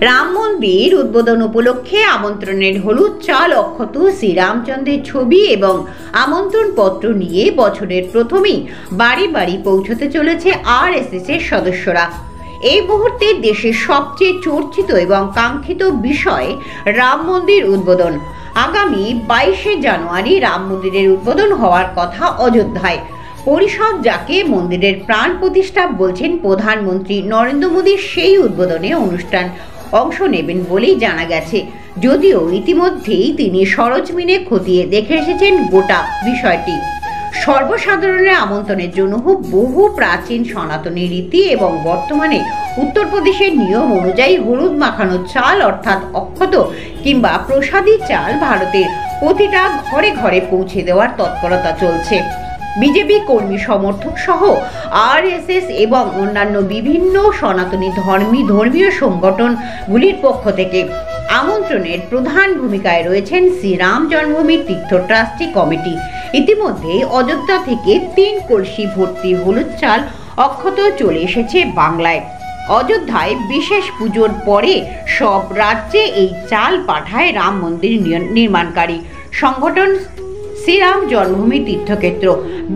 রাম মন্দির উদ্বোধন উপলক্ষে আমন্ত্রণের হলুদ চাল, অক্ষত, শ্রীরামচন্দ্রের ছবি এবং আমন্ত্রণ পত্র নিয়ে বছরের প্রথমেই বাড়ি বাড়ি পৌঁছতে চলেছে আরএসএস এর সদস্যরা। এই মুহূর্তে দেশের সবচেয়ে চর্চিত এবং কাঙ্ক্ষিত বিষয় রাম মন্দির উদ্বোধন। আগামী 22শে জানুয়ারি রাম মন্দিরের উদ্বোধন হওয়ার কথা অযোধ্যায়। পরিষদ যাকে মন্দিরের প্রাণ প্রতিষ্ঠা বলছেন প্রধানমন্ত্রী নরেন্দ্র মোদী, সেই উদ্বোধনে অনুষ্ঠান অংশ নেবেন বলেই জানা গেছে। যদিও ইতিমধ্যেই তিনি সরজমিনে খতিয়ে দেখে এসেছেন গোটা বিষয়টি। সর্বসাধারণের আমন্ত্রণের জন্য বহু প্রাচীন সনাতনী রীতি এবং বর্তমানে উত্তরপ্রদেশের নিয়ম অনুযায়ী হলুদ মাখানো চাল অর্থাৎ অক্ষত কিংবা প্রসাদী চাল ভারতের প্রতিটা ঘরে ঘরে পৌঁছে দেওয়ার তৎপরতা চলছে। বিজেপি কর্মী সমর্থক সহ আরএসএস এবং অন্যান্য বিভিন্ন সনাতনী ধর্মীয় সংগঠনগুলির পক্ষ থেকে আমন্ত্রণের প্রধান ভূমিকায় রয়েছেন শ্রীরাম জন্মভূমি তীর্থ ট্রাস্টি কমিটি। ইতিমধ্যে অযোধ্যা থেকে 3 কলসি ভর্তি হলুদ চাল অক্ষত চলে এসেছে বাংলায়। অযোধ্যায় বিশেষ পুজোর পরে সব রাজ্যে এই চাল পাঠায় রাম মন্দির নির্মাণকারী সংগঠন শ্রীরাম জন্মভূমি তীর্থক্ষেত্র।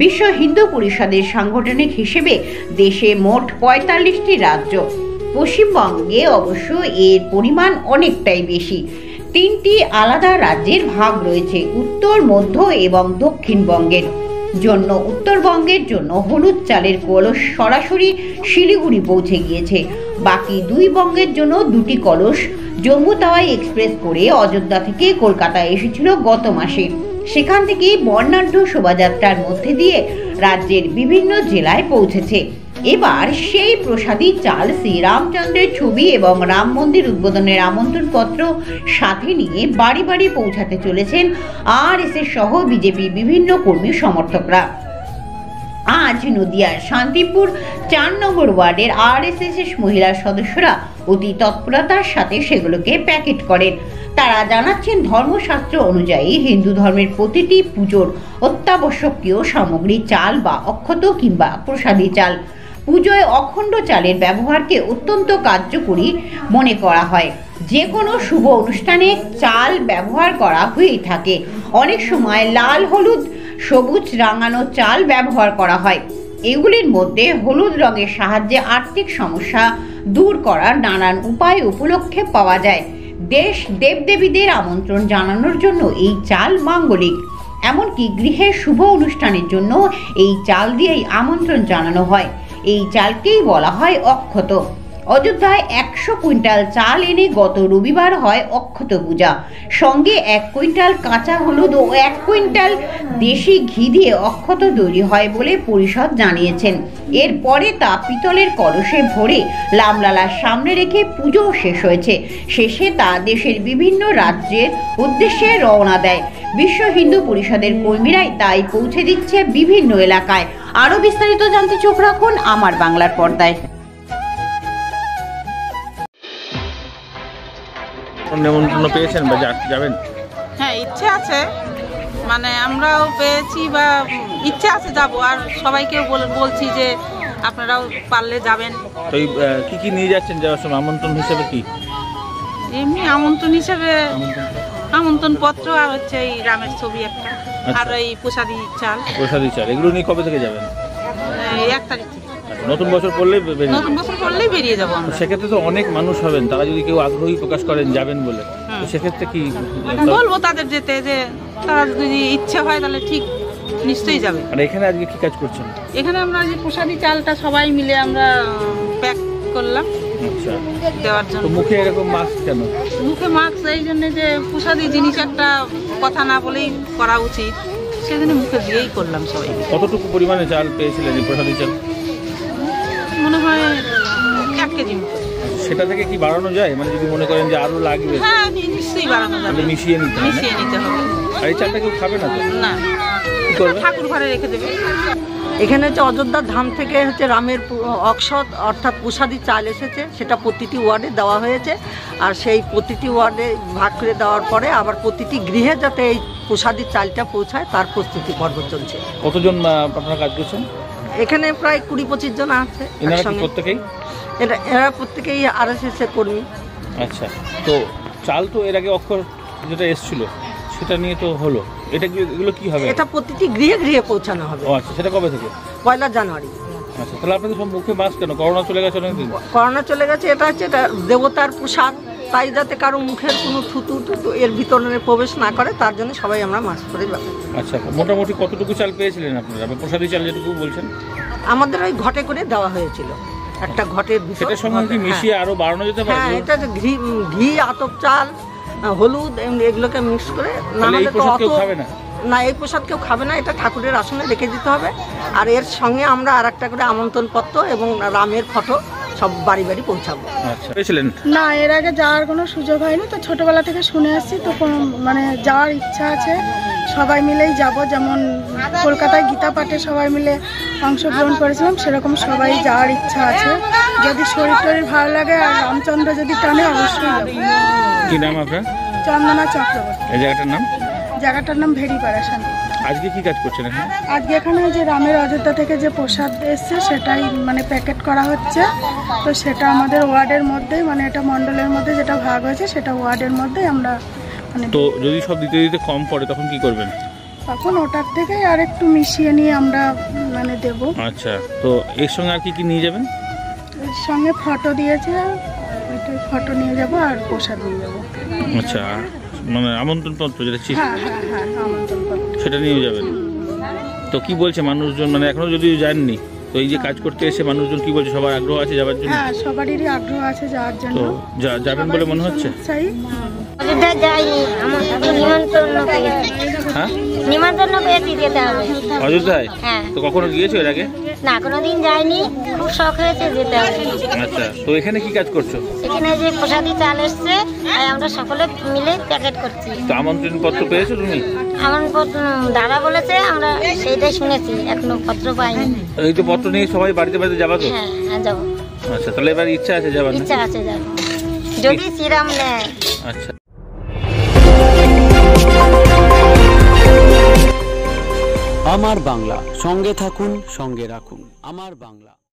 বিশ্ব হিন্দু পরিষদের সাংগঠনিক হিসেবে দেশে মোট 45টি রাজ্য। পশ্চিমবঙ্গে অবশ্য এর পরিমাণ অনেকটাই বেশি। 3টি আলাদা রাজ্যের ভাগ রয়েছে, উত্তর, মধ্য এবং দক্ষিণবঙ্গের জন্য। উত্তরবঙ্গের জন্য হলুদ চালের কলস সরাসরি শিলিগুড়ি পৌঁছে গিয়েছে। বাকি 2 বঙ্গের জন্য 2টি কলস জম্মু তাওয়াই এক্সপ্রেস করে অযোধ্যা থেকে কলকাতায় এসেছিল গত মাসে। সেখান থেকে বর্ণাঢ্য শোভাযাত্রার মধ্যে দিয়ে রাজ্যের বিভিন্ন জেলায় পৌঁছেছে। এবার সেই প্রসাদী চাল শ্রীরামচন্দ্রের ছবি এবং রাম মন্দির উদ্বোধনের আমন্ত্রণ পত্র সাথে নিয়ে বাড়ি বাড়ি পৌঁছাতে চলেছেন আরএসএস সহ বিজেপি বিভিন্ন কর্মী সমর্থকরা। আজ নদিয়ার শান্তিপুর 4 নম্বর ওয়ার্ডের আরএসএস মহিলা সদস্যরা অতি তৎপরতার সাথে সেগুলোকে প্যাকেট করেন। তারা জানাচ্ছেন, ধর্মশাস্ত্র অনুযায়ী হিন্দু ধর্মের প্রতিটি পুজোর অত্যাবশ্যকীয় সামগ্রী চাল বা অক্ষত কিংবা প্রসাদী চাল। পুজোয় অখণ্ড চালের ব্যবহারকে অত্যন্ত কার্যকরী মনে করা হয়। যে কোনো শুভ অনুষ্ঠানে চাল ব্যবহার করা হয়েই থাকে। অনেক সময় লাল, হলুদ, সবুজ রাঙানো চাল ব্যবহার করা হয়। এগুলির মধ্যে হলুদ রঙের সাহায্যে আর্থিক সমস্যা দূর করার নানান উপায় উপলক্ষে পাওয়া যায়। দেশ দেবদেবীদের আমন্ত্রণ জানানোর জন্য এই চাল মাঙ্গলিক। এমনকি গৃহের শুভ অনুষ্ঠানের জন্য এই চাল দিয়েই আমন্ত্রণ জানানো হয়। এই চালকেই বলা হয় অক্ষত। অযোধ্যায় 100 কুইন্টাল চাল এনে গত রবিবার হয় অক্ষত পূজা। সঙ্গে 1 কুইন্টাল কাঁচা হলুদ ও 1 কুইন্টাল দেশি ঘি দিয়ে অক্ষত তৈরি হয় বলে পরিষদ জানিয়েছেন। এরপরে তা পিতলের কলসে ভরে লামলালার সামনে রেখে পুজো শেষ হয়েছে। শেষে তা দেশের বিভিন্ন রাজ্যের উদ্দেশ্যে রওনা দেয়। বিশ্ব হিন্দু পরিষদের কর্মীরাই তাই পৌঁছে দিচ্ছে বিভিন্ন এলাকায়। আরো বিস্তারিত জানতে চোখ রাখুন আমার বাংলার পর্দায়। নিমন্ত্রণ পেয়েছেন বা যাবেন? হ্যাঁ, ইচ্ছে আছে, মানে আমরাও পেয়েছি বা ইচ্ছে আছে যাব। আর সবাইকেও বলছি যে আপনারাও পারলে যাবেন। তো কি কি নিয়ে যাচ্ছেন যাওয়ার সময় আমন্ত্রণ হিসেবে? কি এমনি আমন্ত্রণ হিসেবে আমন্ত্রণ পত্র আর হচ্ছে এই রামের ছবি একটা, আর এই প্রসাদী চাল। এগুলো নিয়ে কবে থেকে যাবেন? 1 তারিখ থেকে। নতুন বছর পড়লেই বেরিয়ে যাবো। সেক্ষেত্রে তো অনেক মানুষ হবেন, তারা যদি কেউ আগ্রহী প্রকাশ করেন যাবেন বলে, সেক্ষেত্রে কি বলবো তাদের যেতে, যে তারা যদি ইচ্ছে হয় তাহলে ঠিক নিশ্চয়ই যাবে। আর এখানে আজকে কি কাজ করছেন? এখানে আমরা যে প্রসাদী চালটা সবাই মিলে আমরা প্যাক করলাম দেওয়ার জন্য। মুখে এরকম মাস্ক কেন? মুখে মাস্ক এই জন্য যে প্রসাদী জিনিস একটা কথা না বলেই করা উচিত, সেজন্য মুখে দিয়েই করলাম সবাই। কতটুকু পরিমাণে চাল পেয়েছিলেন এই প্রসাদী চাল? মনে হয় 1 কেজি। সেটা থেকে কি বাড়ানো যায়? মানে যদি মনে করেন যে আরো লাগবে? হ্যাঁ, নিশ্চয়ই বাড়ানো যাবে। মিশিয়ে নিতে হবে। আর এই চালটা কেউ খাবে না তো? না, ঠাকুর ঘরে রেখে দেবে। এখানে হচ্ছে অযোধ্যার ধাম থেকে হচ্ছে রামের অক্ষত অর্থাৎ প্রসাদী চাল এসেছে, সেটা প্রতিটি ওয়ার্ডে দেওয়া হয়েছে। আর সেই প্রতিটি ওয়ার্ডে ভাগ করে দেওয়ার পরে আবার প্রতিটি গৃহে যাতে এই প্রসাদী চালটা পৌঁছায় তার প্রস্তুতি পর্ব চলছে। কতজন আপনারা কাজ করছেন? এখানে প্রায় 20-25 জন আছে। প্রত্যেকেই এরা প্রত্যেকেই আরএসএস এর কর্মী। আচ্ছা, তো চাল তো এর আগে অক্ষর যেটা এসেছিল সেটা নিয়ে তো হলো, এগুলো কি হবে? এটা প্রতিটি গৃহে গৃহে পৌঁছানো হবে। ও আচ্ছা, সেটা কবে থেকে? 1 জানুয়ারি। আচ্ছা, তাহলে আপনাদের সব মুখে মাস্ক কেন? করোনা চলে গেছে অনেকদিন। করোনা চলে গেছে, এটা হচ্ছে এটা দেবতার প্রসাদ, তাই যাতে কারো মুখের কোনো থুতু টুতু এর ভিতরে প্রবেশ না করে তার জন্য সবাই আমরা মাস্ক পরে ব্যবহার করি। আচ্ছা, মোটামুটি কতটুকু চাল পেয়েছিলেন আপনারা? প্রসাদী চাল যেটুকু বলছেন আমাদের ওই ঘটে করে দেওয়া হয়েছিল, একটা ঘটের ভিতর। সেটার সঙ্গে কি মিশিয়ে আরো বাড়ানো যেতে পারে? হ্যাঁ, এটা যে ঘি আতপ চাল হলুদ এগুলোকে মিক্স করে, না হলে তো অত না, এই প্রসাদ কেউ খাবে না, এটা ঠাকুরের আসনে রেখে দিতে হবে। আর এর সঙ্গে আমরা আর একটা করে আমন্ত্রণ পত্র এবং রামের ফটো সব বাড়ি বাড়ি পৌঁছাবো। আচ্ছা, পেয়েছিলেন? না, এর আগে যাওয়ার কোনো সুযোগ হয়নি, তো ছোটবেলা থেকে শুনে আসছি, তো মানে যাওয়ার ইচ্ছা আছে, সবাই মিলেই যাব। যেমন কলকাতায় গীতা পাঠে সবাই মিলে অংশগ্রহণ করেছিলাম, সেরকম সবাই যাওয়ার ইচ্ছা আছে। যদি শরীর টরীর ভালো লাগে আর রামচন্দ্র যদি টানে অবশ্যই যাব। কি নাম আপনার? চন্দনা চক্রবর্তী। এই জায়গাটার নাম? জায়গাটার নাম ভেড়িপাড়া শান্তি। আজকে কি কাজ করছেন এখানে? আজকে এখানে যে রামের অযোধ্যা থেকে যে প্রসাদ এসছে সেটাই মানে প্যাকেট করা হচ্ছে, তো সেটা আমাদের ওয়ার্ডের মধ্যেই, মানে এটা মণ্ডলের মধ্যে যেটা ভাগ হয়েছে সেটা ওয়ার্ডের মধ্যেই আমরা মানে। তো যদি সব দিতে দিতে কম পড়ে তখন কি করবেন? তখন ওটার থেকে আর একটু মিশিয়ে নিয়ে আমরা মানে দেব। আচ্ছা, তো এর সঙ্গে আর কি কি নিয়ে যাবেন? এর সঙ্গে ফটো দিয়েছে, ওইটাই ফটো নিয়ে যাব আর প্রসাদ নিয়ে যাব। আচ্ছা, মানে আমন্ত্রণ পত্র যেটা হ্যাঁ হ্যাঁ হ্যাঁ, আমন্ত্রণ পত্র সেটা নিয়ে যাবেন। তো কি বলছে মানুষজন, মানে এখনো যদি যাননি, তো এই যে কাজ করতে এসে মানুষজন কি বলছে? সবার আগ্রহ আছে যাওয়ার জন্য? হ্যাঁ, সবারই আগ্রহ আছে যাওয়ার জন্য। তো যাবেন বলে মনে হচ্ছে? অযোধ্যা যাইনি, আমার নিমন্ত্রণ পেয়েছি। হ্যাঁ, নিমন্ত্রণ পেয়েছি, যেতে হবে। অযোধ্যায়? হ্যাঁ। তো কখনো গিয়েছো এর আগে? না, কোনোদিন যাইনি, খুব শখ হয়েছে, যেতে হবে। আচ্ছা, তো এখানে কি কাজ করছো? এখানে যে প্রসাদী চাল এসছে, তাই আমরা সকলে মিলে প্যাকেট করছি। তো আমন্ত্রণ পত্র পেয়েছো তুমি? আমার দাদা বলেছে, আমরা সেইটাই শুনেছি, এখনো পত্র পাইনি। এই তো পত্র নিয়ে সবাই বাড়িতে বাড়িতে যাবা তো? হ্যাঁ হ্যাঁ, যাবো। আচ্ছা, তাহলে এবার ইচ্ছা আছে যাবার? ইচ্ছা আছে যাবো, যদি শ্রীরাম নেয়। আচ্ছা। আমার বাংলা, সঙ্গে থাকুন, সঙ্গে রাখুন। আমার বাংলা।